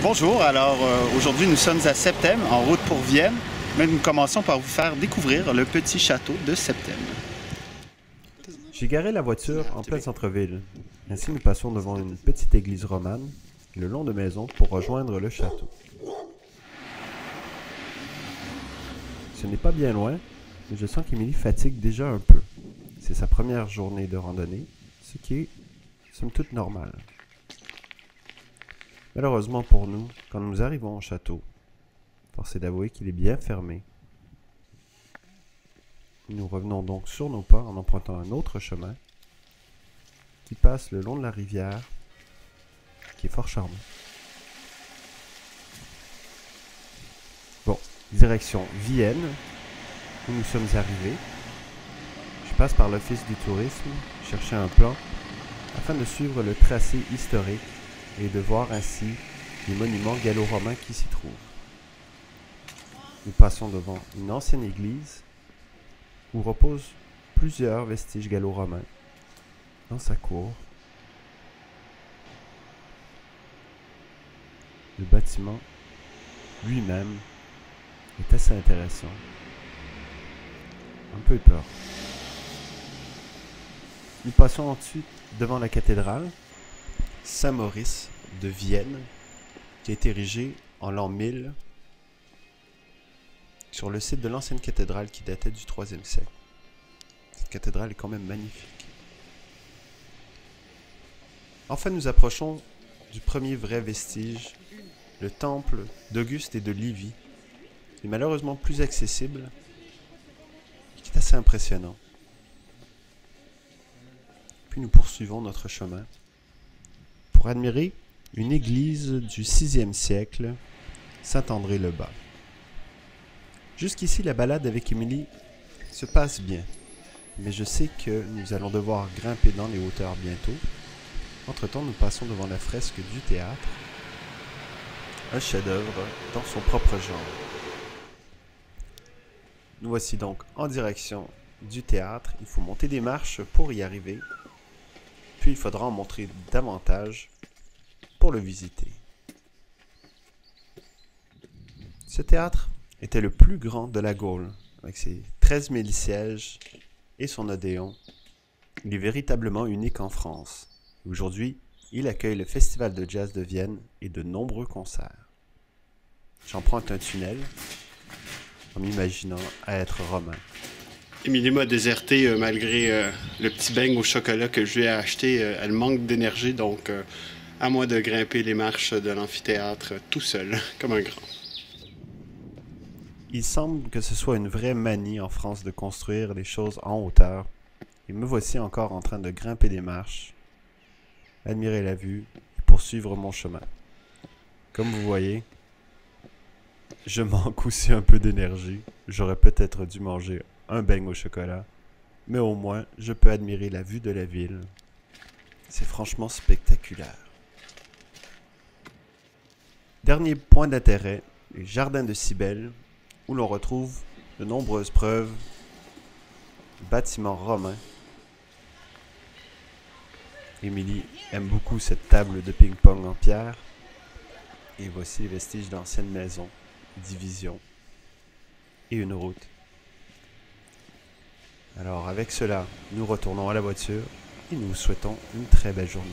Bonjour, alors aujourd'hui nous sommes à Septem, en route pour Vienne, mais nous commençons par vous faire découvrir le petit château de Septem. J'ai garé la voiture en plein centre-ville. Ainsi nous passons devant une petite église romane, le long de maisons pour rejoindre le château. Ce n'est pas bien loin, mais je sens qu'Émilie fatigue déjà un peu. C'est sa première journée de randonnée, ce qui est, somme toute, normal. Malheureusement pour nous, quand nous arrivons au château, force est d'avouer qu'il est bien fermé. Nous revenons donc sur nos pas en empruntant un autre chemin qui passe le long de la rivière, qui est fort charmant. Bon, direction Vienne, où nous sommes arrivés. Je passe par l'office du tourisme, chercher un plan, afin de suivre le tracé historique et de voir ainsi les monuments gallo-romains qui s'y trouvent. Nous passons devant une ancienne église où reposent plusieurs vestiges gallo-romains dans sa cour. Le bâtiment lui-même est assez intéressant. Un peu peur. Nous passons ensuite devant la cathédrale Saint-Maurice de Vienne, qui a été érigée en l'an 1000 sur le site de l'ancienne cathédrale qui datait du IIIe siècle. Cette cathédrale est quand même magnifique. Enfin, nous approchons du premier vrai vestige, le temple d'Auguste et de Livie, qui est malheureusement plus accessible et qui est assez impressionnant. Puis nous poursuivons notre chemin pour admirer une église du VIe siècle, Saint-André-le-Bas. Jusqu'ici, la balade avec Émilie se passe bien, mais je sais que nous allons devoir grimper dans les hauteurs bientôt. Entre-temps, nous passons devant la fresque du théâtre, un chef-d'œuvre dans son propre genre. Nous voici donc en direction du théâtre. Il faut monter des marches pour y arriver, puis il faudra en montrer davantage pour le visiter. Ce théâtre était le plus grand de la Gaule, avec ses 13 000 sièges et son odéon. Il est véritablement unique en France. Aujourd'hui, il accueille le Festival de jazz de Vienne et de nombreux concerts. J'emprunte un tunnel en m'imaginant à être romain. Émilie m'a déserté malgré le petit beigne au chocolat que je lui ai acheté. Elle manque d'énergie, donc à moi de grimper les marches de l'amphithéâtre tout seul, comme un grand. Il semble que ce soit une vraie manie en France de construire les choses en hauteur. Et me voici encore en train de grimper des marches, admirer la vue et poursuivre mon chemin. Comme vous voyez, je manque aussi un peu d'énergie. J'aurais peut-être dû manger un beigne au chocolat, mais au moins je peux admirer la vue de la ville. C'est franchement spectaculaire. Dernier point d'intérêt, les jardins de Cybèle, où l'on retrouve de nombreuses preuves de bâtiments romains. Émilie aime beaucoup cette table de ping-pong en pierre. Et voici les vestiges d'anciennes maisons, divisions et une route. Alors avec cela, nous retournons à la voiture et nous vous souhaitons une très belle journée.